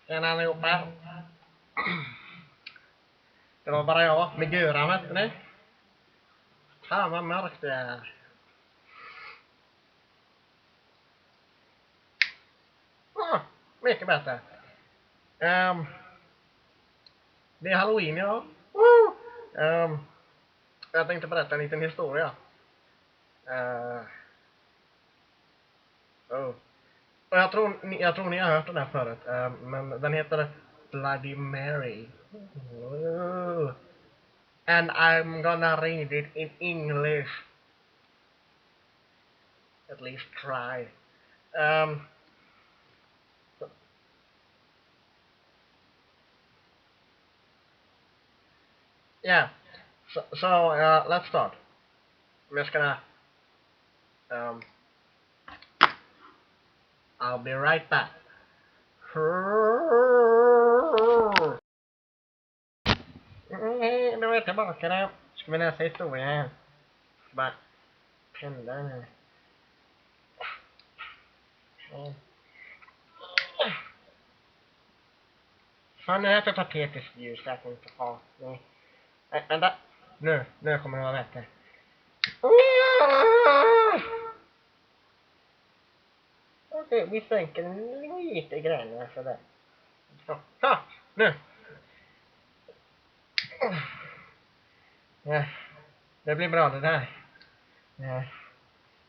Tjena allihopa. Det var bara jag med Göran, vet ni? Fan vad mörkt det är. Mycket bättre. Det är Halloween idag. Jag tänkte berätta en liten historia. Och jag tror ni har hört den här förut. Men den heter Bloody Mary. And I'm gonna read it in English. At least try. Yeah. So let's start. I'm just gonna I'll be right back. Nu är jag tillbaka där. Ska vi läsa historia här? Bara tända nu. Fan, nu är det för patetiskt ljus. Jag kan inte ha. Nej. Vänta. Nu kommer det vara bättre. Okej, vi sänker den lite grann. Sådär. Så, nu. Ja, det blir bra det där.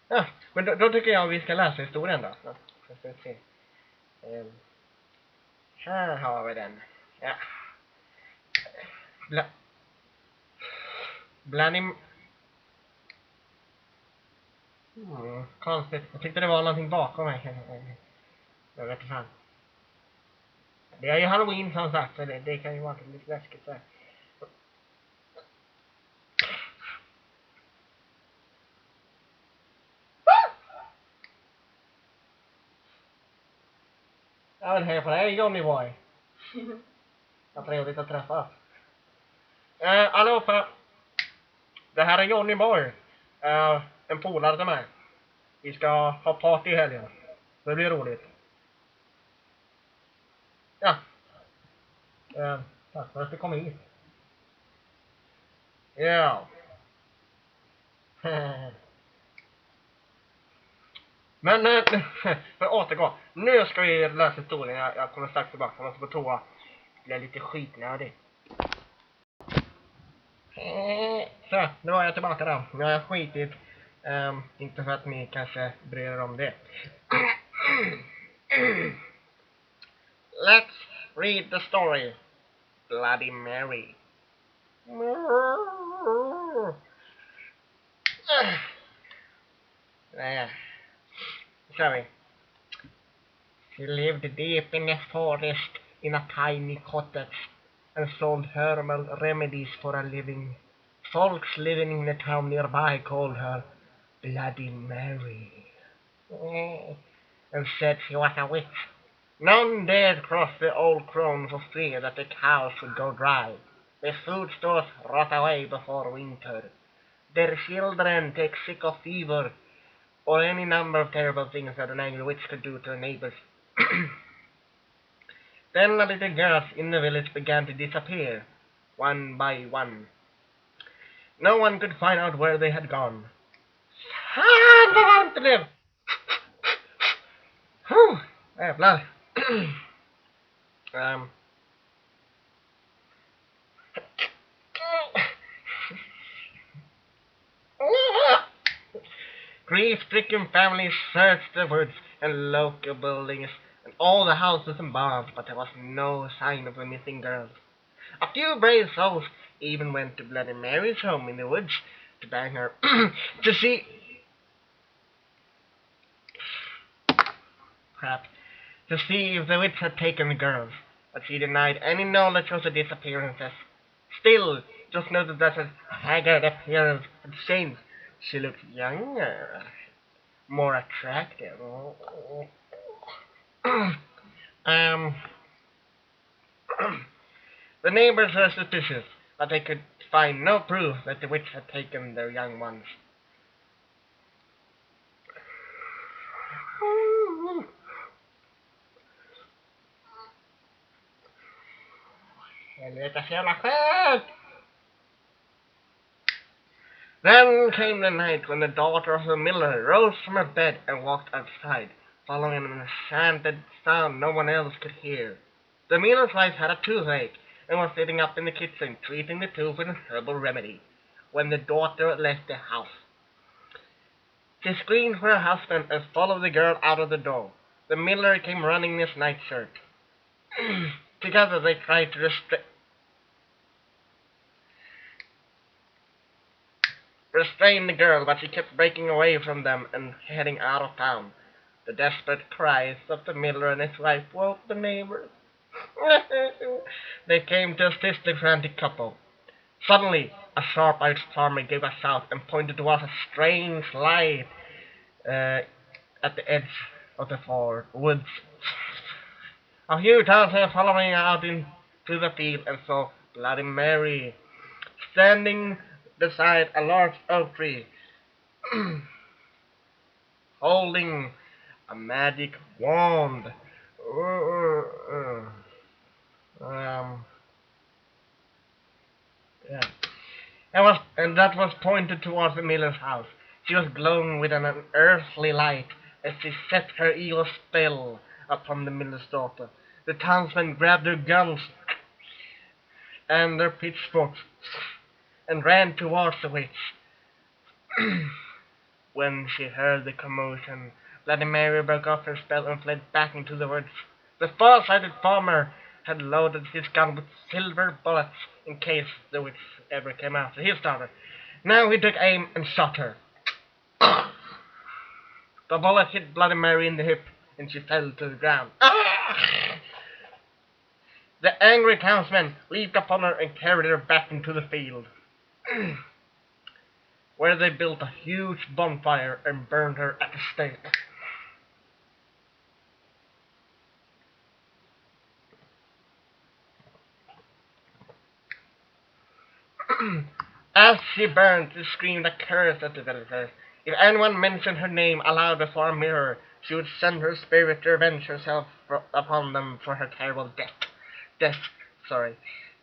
Ja, men då tycker jag vi ska läsa historien då. Så ska vi se. Här har vi den. Ja. Konstigt. Jag tyckte det var någonting bakom mig. Jag vet inte fan. Det är ju Halloween som sagt, så det kan ju vara lite läskigt där. Ja, men hej på dig, Johnny Boy. Vad trevligt att träffas. Allihopa. Det här är Johnny Boy. En polare till mig. Vi ska ha party i helgen. Det blir roligt. Ja. Tack för att du kom hit. Ja. Men för att återgå. Nu ska vi läsa historien. Jag kommer strax tillbaka. Jag måste på toa. Det är lite skitnödigt. Så, nu var jag tillbaka då. Nu har jag skitit. Inte för att ni kanske bryr er om det. Let's read the story. Bloody Mary. Där. Kör vi. She lived deep in the forest in a tiny cottage and sold herbal remedies for a living. Folks living in the town nearby called her Bloody Mary and said she was a witch. None dared cross the old crone for fear that the cows would go dry, the food stores rot away before winter, their children take sick of fever, or any number of terrible things that an angry witch could do to her neighbors. Then the little girls in the village began to disappear, one by one. No one could find out where they had gone. Jävlar. Grief-stricken families searched the woods and local buildings and all the houses and barns, but there was no sign of the missing girls. A few brave souls even went to Bloody Mary's home in the woods to bang her to see if the witch had taken the girls, but she denied any knowledge of the disappearances. Still, just noted that her haggard appearance had changed. She looked younger, more attractive. The neighbors were suspicious, but they could find no proof that the witch had taken their young ones. Helvete siellä fett! Then came the night when the daughter of the miller rose from her bed and walked outside, following an enchanted sound no one else could hear. The miller's wife had a toothache and was sitting up in the kitchen treating the tooth with a herbal remedy when the daughter left the house. She screamed for her husband and followed the girl out of the door. The miller came running in his nightshirt. Together they tried to restrain the girl, but she kept breaking away from them and heading out of town. The desperate cries of the miller and his wife woke the neighbors. They came to assist the frantic couple. Suddenly, a sharp-eyed farmer gave a shout and pointed towards a strange light at the edge of the woods. A few times they were following out into the field and saw Bloody Mary standing beside a large oak tree, holding a magic wand. Yeah. And that was pointed towards the miller's house. She was glowing with an unearthly light as she set her evil spell upon the miller's daughter. The townsmen grabbed their guns and their pitchforks and ran towards the witch. When she heard the commotion, Bloody Mary broke off her spell and fled back into the woods. The far-sighted farmer had loaded his gun with silver bullets in case the witch ever came after his daughter. Now he took aim and shot her. The bullet hit Bloody Mary in the hip, and she fell to the ground. The angry townsmen leaped upon her and carried her back into the field, where they built a huge bonfire and burned her at the stake. As she burned, she screamed a curse at the villagers. If anyone mentioned her name aloud before a mirror, she would send her spirit to revenge herself upon them for her terrible death.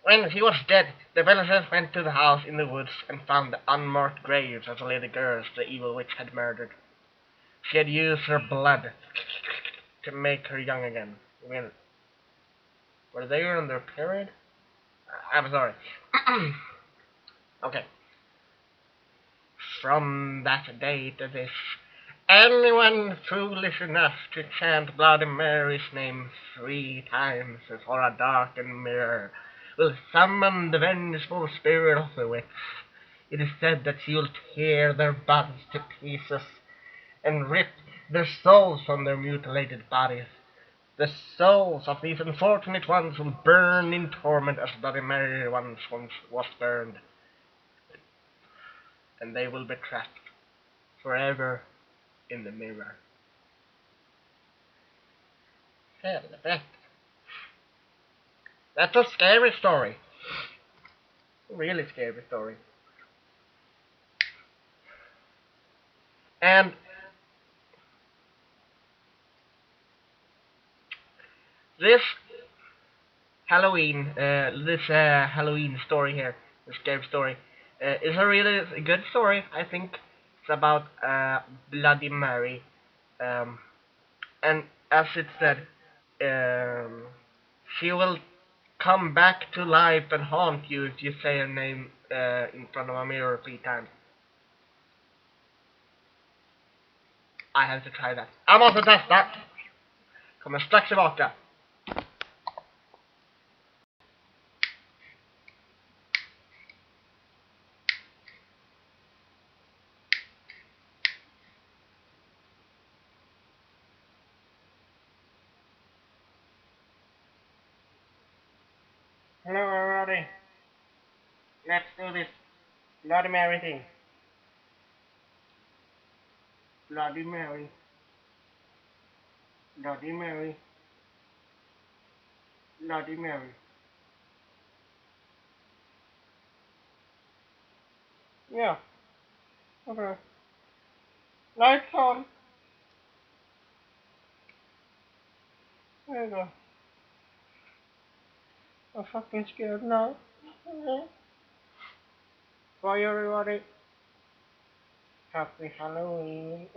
When she was dead, the villagers went to the house in the woods and found the unmarked graves of the lady girls the evil witch had murdered. She had used her blood to make her young again. I mean, were they on their period? I'm sorry. Okay. From that day to this, anyone foolish enough to chant Bloody Mary's name 3 times before a darkened mirror will summon the vengeful spirit of the witch. It is said that she will tear their bodies to pieces and rip their souls from their mutilated bodies. The souls of these unfortunate ones will burn in torment as Bloody Mary once was burned, and they will be trapped forever in the mirror. Helvete. That's a scary story. A really scary story. And this Halloween story here, the scary story, is a really good story. I think it's about Bloody Mary, and as it said, um, she will come back to life and haunt you if you say her name in front of a mirror 3 times. I have to try that. Jag måste testa! Kommer strax tillbaka. Hello everybody. Let's do this Bloody Mary thing. Bloody Mary. Bloody Mary. Bloody Mary. Yeah. Okay. Lights on. There you go. I'm fucking scared now. Bye everybody. Happy Halloween.